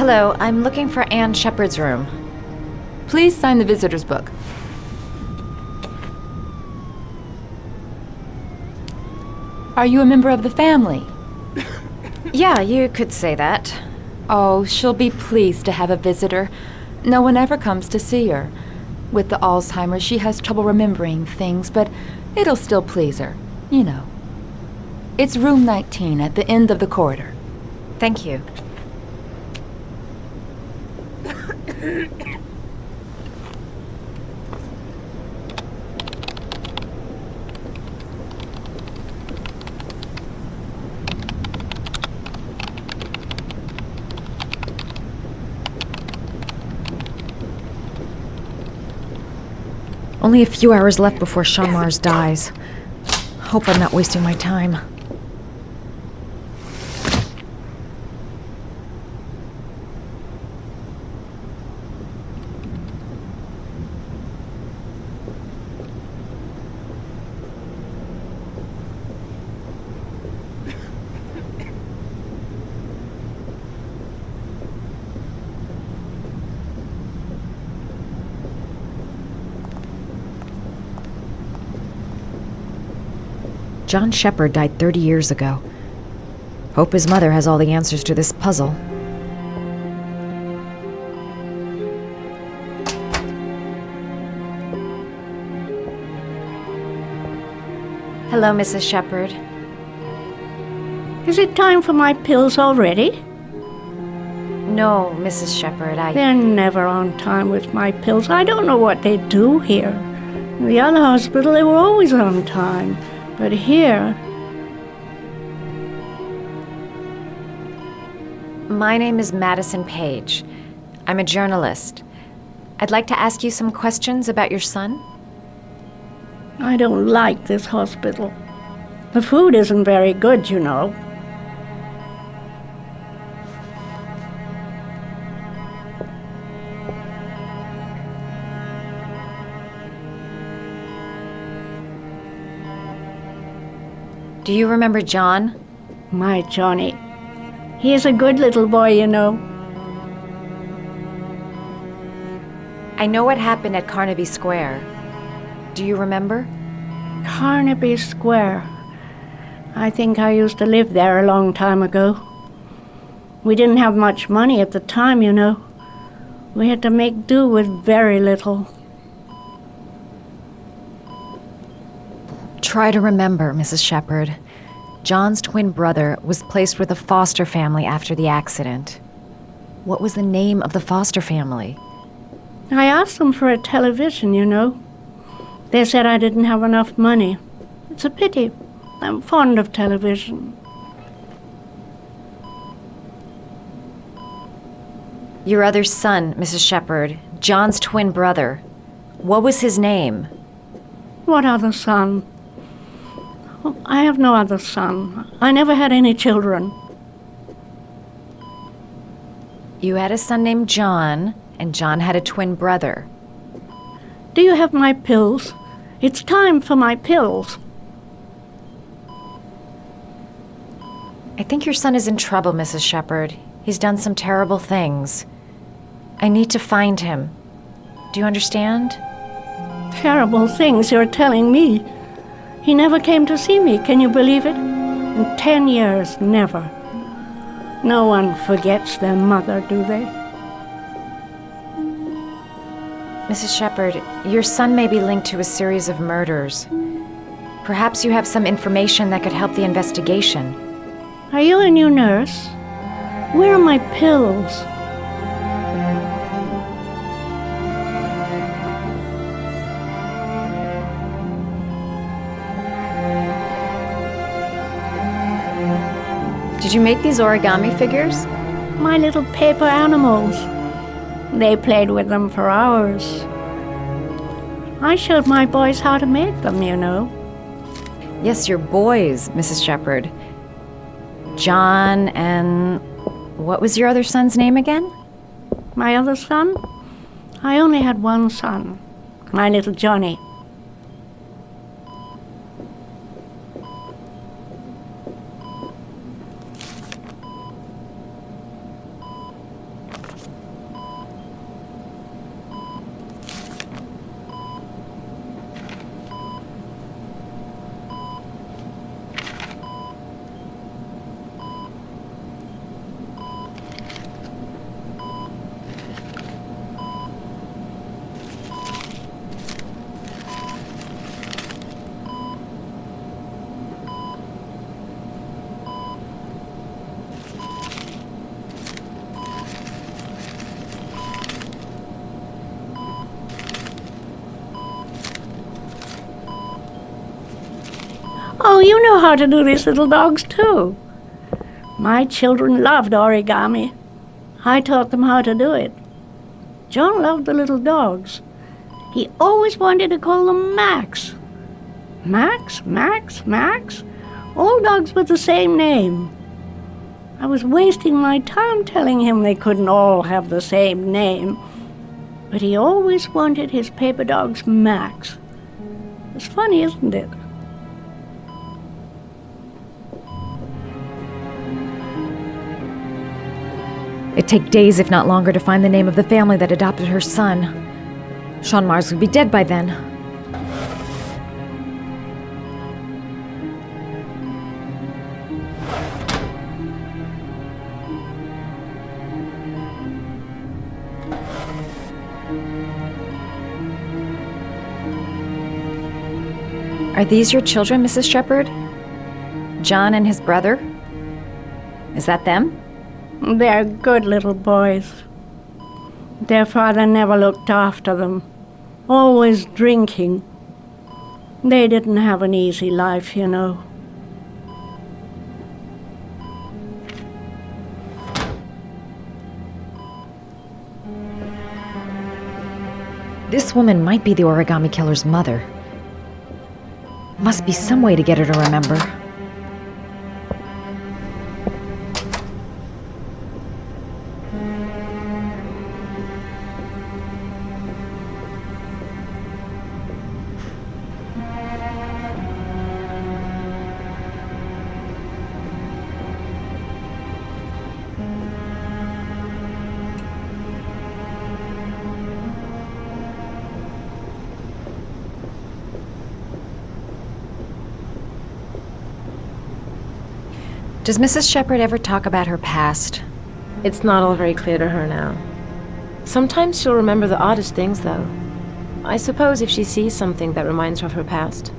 Hello, I'm looking for Anne Sheppard's room. Please sign the visitor's book. Are you a member of the family? Yeah, you could say that. Oh, she'll be pleased to have a visitor. No one ever comes to see her. With the Alzheimer's, she has trouble remembering things, but it'll still please her, you know. It's room 19 at the end of the corridor. Thank you. Only a few hours left before Sean Mars dies. Hope I'm not wasting my time. John Sheppard died 30 years ago. Hope his mother has all the answers to this puzzle. Hello, Mrs. Sheppard. Is it time for my pills already? No, Mrs. Sheppard, They're never on time with my pills. I don't know what they do here. In the other hospital, they were always on time. But here... My name is Madison Page. I'm a journalist. I'd like to ask you some questions about your son. I don't like this hospital. The food isn't very good, you know. Do you remember John? My Johnny. He is a good little boy, you know. I know what happened at Carnaby Square. Do you remember? Carnaby Square. I think I used to live there a long time ago. We didn't have much money at the time, you know. We had to make do with very little. Try to remember, Mrs. Sheppard. John's twin brother was placed with a foster family after the accident. What was the name of the foster family? I asked them for a television, you know. They said I didn't have enough money. It's a pity. I'm fond of television. Your other son, Mrs. Sheppard, John's twin brother. What was his name? What other son? Oh, I have no other son. I never had any children. You had a son named John, and John had a twin brother. Do you have my pills? It's time for my pills. I think your son is in trouble, Mrs. Sheppard. He's done some terrible things. I need to find him. Do you understand? Terrible things you're telling me. He never came to see me, can you believe it? In 10 years, never. No one forgets their mother, do they? Mrs. Sheppard, your son may be linked to a series of murders. Perhaps you have some information that could help the investigation. Are you a new nurse? Where are my pills? Did you make these origami figures? My little paper animals. They played with them for hours. I showed my boys how to make them, you know. Yes, your boys, Mrs. Sheppard. John and... what was your other son's name again? My other son? I only had one son, my little Johnny. Oh, you know how to do these little dogs, too. My children loved origami. I taught them how to do it. John loved the little dogs. He always wanted to call them Max. Max, Max, Max. All dogs with the same name. I was wasting my time telling him they couldn't all have the same name. But he always wanted his paper dogs Max. It's funny, isn't it? It'd take days, if not longer, to find the name of the family that adopted her son. Sean Mars would be dead by then. Are these your children, Mrs. Sheppard? John and his brother? Is that them? They're good little boys. Their father never looked after them, always drinking. They didn't have an easy life, you know. This woman might be the origami killer's mother. Must be some way to get her to remember. Does Mrs. Sheppard ever talk about her past? It's not all very clear to her now. Sometimes she'll remember the oddest things, though. I suppose if she sees something that reminds her of her past.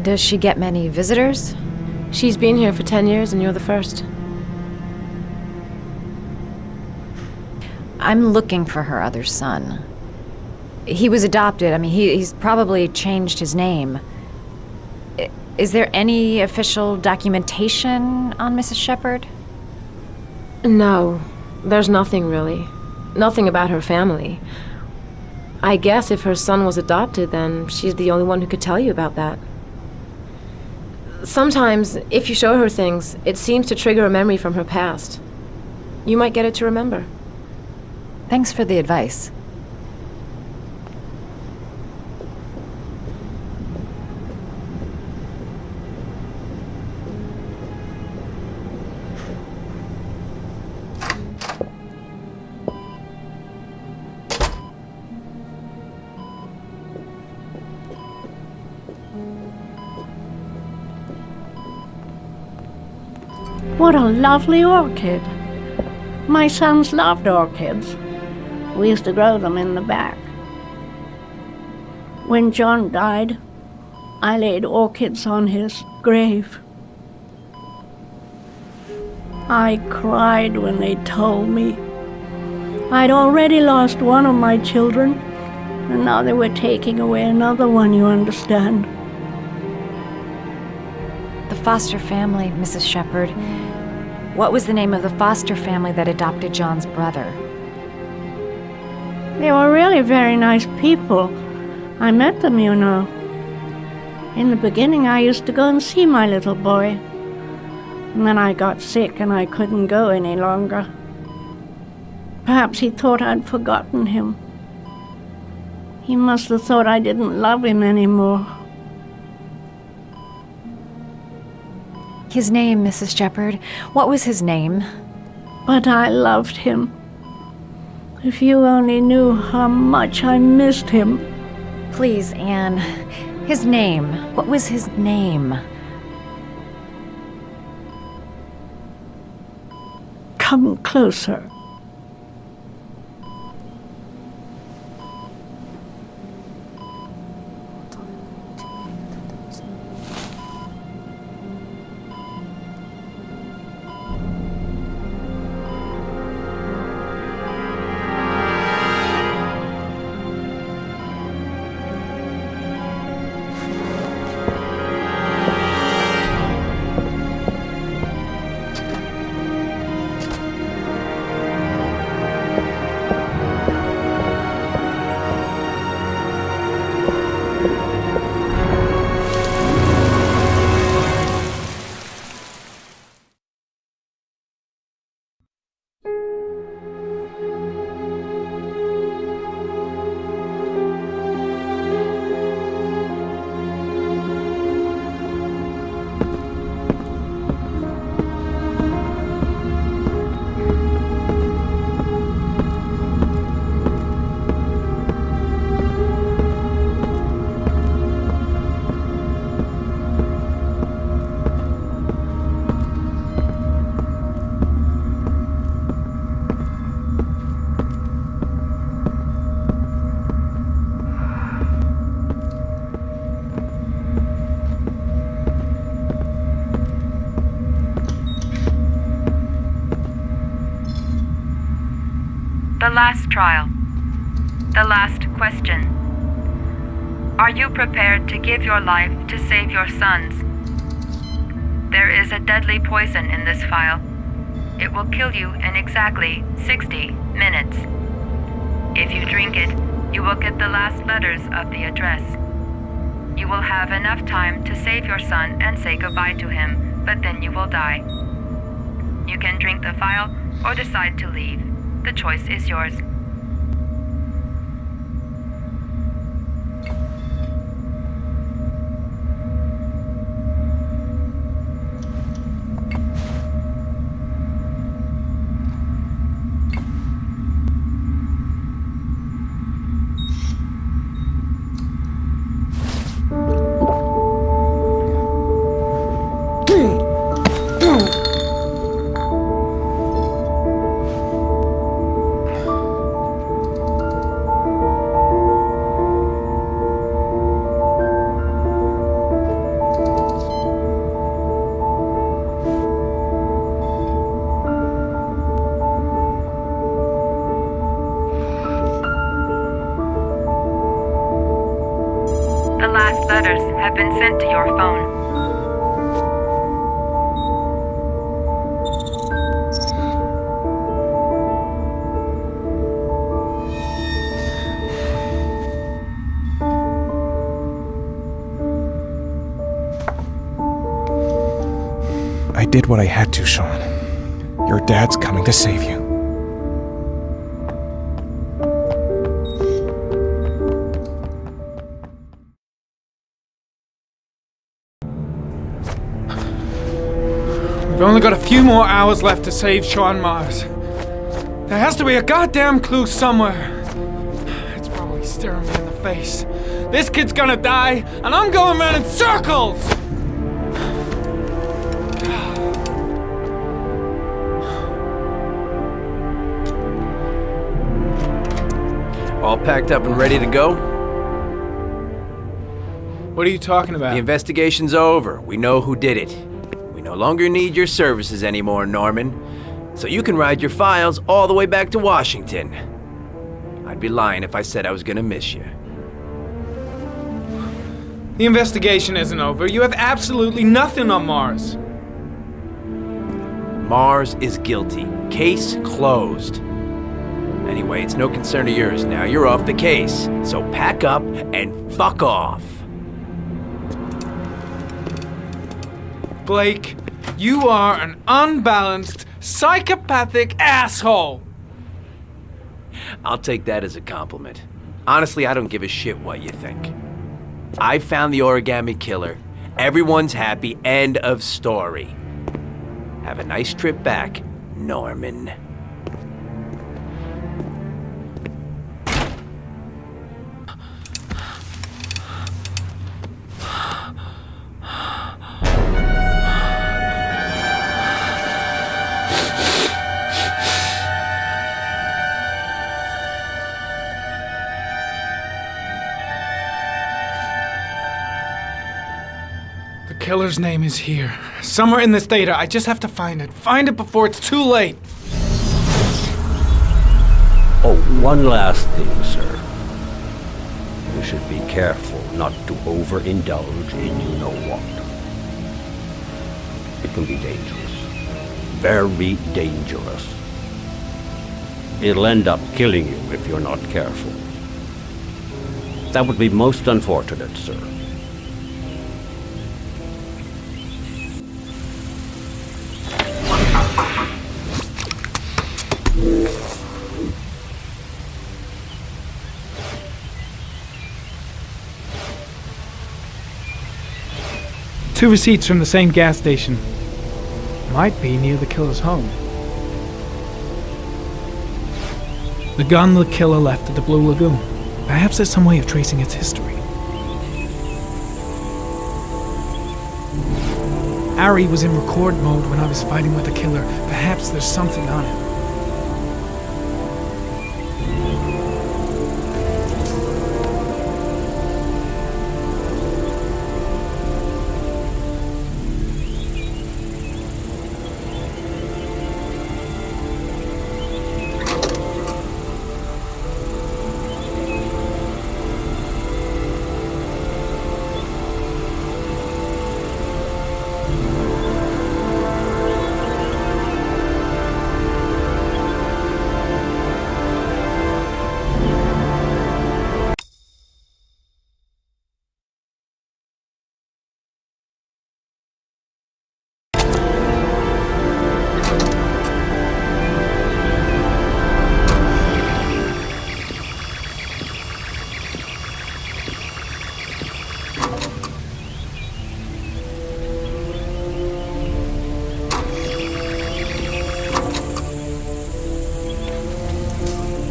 Does she get many visitors? She's been here for 10 years and you're the first. I'm looking for her other son. He was adopted. I mean, he's probably changed his name. Is there any official documentation on Mrs. Sheppard? No, there's nothing really. Nothing about her family. I guess if her son was adopted, then she's the only one who could tell you about that. Sometimes, if you show her things, it seems to trigger a memory from her past. You might get it to remember. Thanks for the advice. What a lovely orchid. My sons loved orchids. We used to grow them in the back. When John died, I laid orchids on his grave. I cried when they told me. I'd already lost one of my children, and now they were taking away another one, you understand. The foster family, Mrs. Sheppard. What was the name of the foster family that adopted John's brother? They were really very nice people. I met them, you know. In the beginning, I used to go and see my little boy. And then I got sick and I couldn't go any longer. Perhaps he thought I'd forgotten him. He must have thought I didn't love him anymore. His name, Mrs. Sheppard. What was his name? But I loved him. If you only knew how much I missed him. Please, Anne. His name. What was his name? Come closer. The last trial. The last question. Are you prepared to give your life to save your sons? There is a deadly poison in this file. It will kill you in exactly 60 minutes. If you drink it, you will get the last letters of the address. You will have enough time to save your son and say goodbye to him, but then you will die. You can drink the file or decide to leave. The choice is yours. The last letters have been sent to your phone. I did what I had to, Sean. Your dad's coming to save you. We've only got a few more hours left to save Sean Mars. There has to be a goddamn clue somewhere. It's probably staring me in the face. This kid's gonna die, and I'm going around in circles! All packed up and ready to go? What are you talking about? The investigation's over. We know who did it. We no longer need your services anymore, Norman. So you can ride your files all the way back to Washington. I'd be lying if I said I was gonna miss you. The investigation isn't over. You have absolutely nothing on Mars. Mars is guilty. Case closed. Anyway, it's no concern of yours now. You're off the case. So pack up and fuck off. Blake, you are an unbalanced, psychopathic asshole! I'll take that as a compliment. Honestly, I don't give a shit what you think. I found the origami killer. Everyone's happy. End of story. Have a nice trip back, Norman. The killer's name is here. Somewhere in this data. I just have to find it. Find it before it's too late. Oh, one last thing, sir. You should be careful not to overindulge in you know what. It can be dangerous. Very dangerous. It'll end up killing you if you're not careful. That would be most unfortunate, sir. Two receipts from the same gas station. Might be near the killer's home. The gun the killer left at the Blue Lagoon. Perhaps there's some way of tracing its history. Ari was in record mode when I was fighting with the killer. Perhaps there's something on it.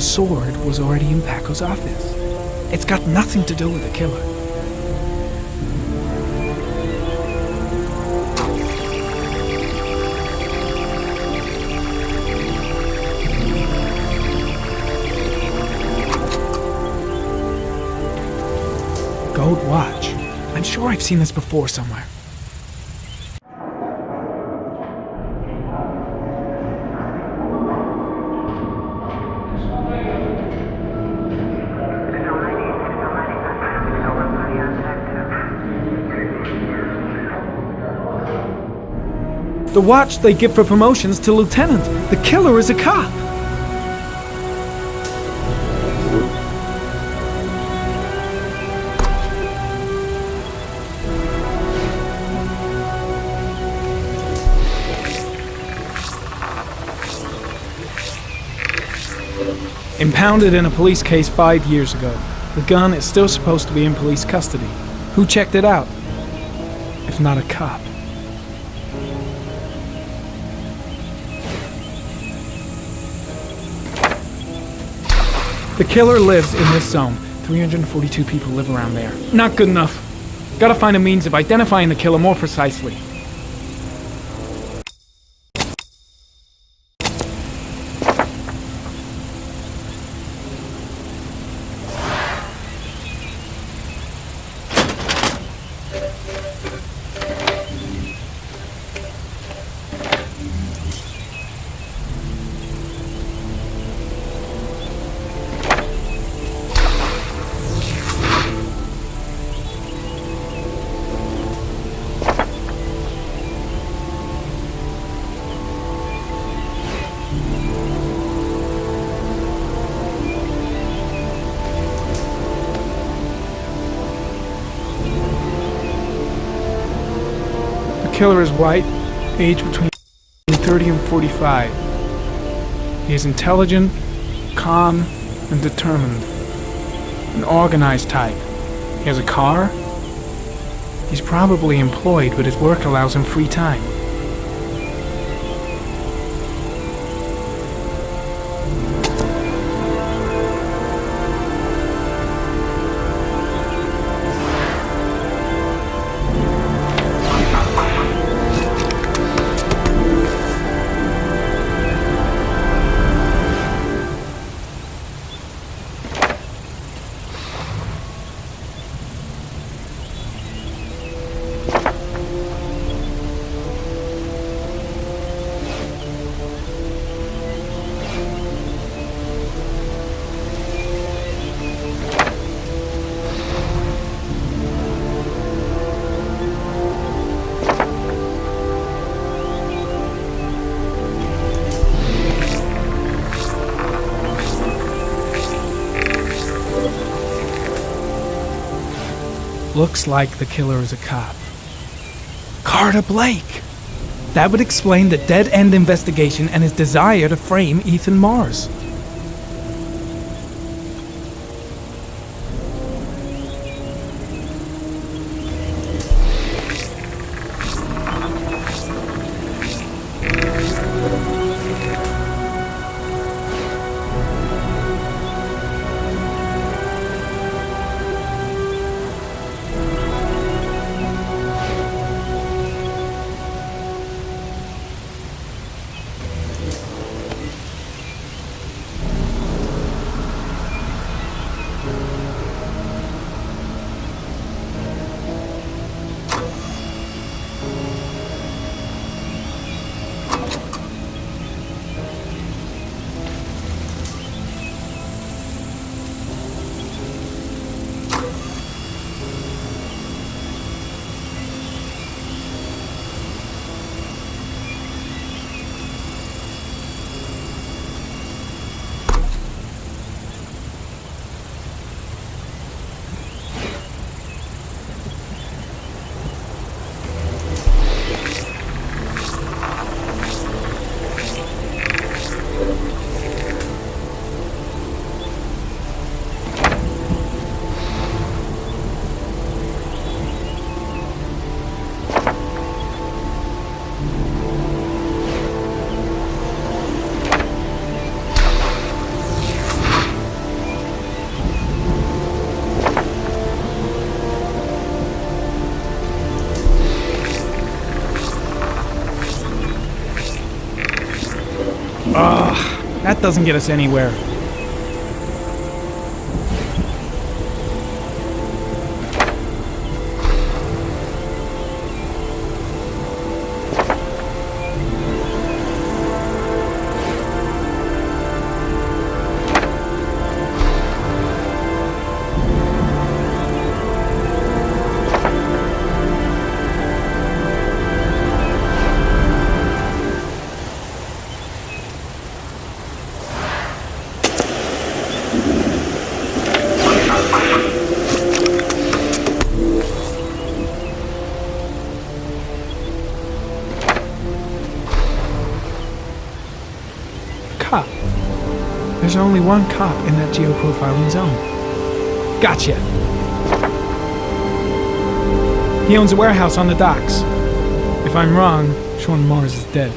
sword was already in Paco's office. It's got nothing to do with the killer. Gold watch. I'm sure I've seen this before somewhere. The watch they give for promotions to lieutenant. The killer is a cop. Impounded in a police case 5 years ago. The gun is still supposed to be in police custody. Who checked it out? If not a cop. The killer lives in this zone. 342 people live around there. Not good enough. Gotta find a means of identifying the killer more precisely. The killer is white, aged between 30 and 45. He is intelligent, calm, and determined. An organized type. He has a car. He's probably employed, but his work allows him free time. Looks like the killer is a cop. Carter Blake! That would explain the dead-end investigation and his desire to frame Ethan Mars. Ugh, that doesn't get us anywhere. Cop. There's only one cop in that geoprofiling zone. Gotcha. He owns a warehouse on the docks. If I'm wrong, Sean Mars is dead.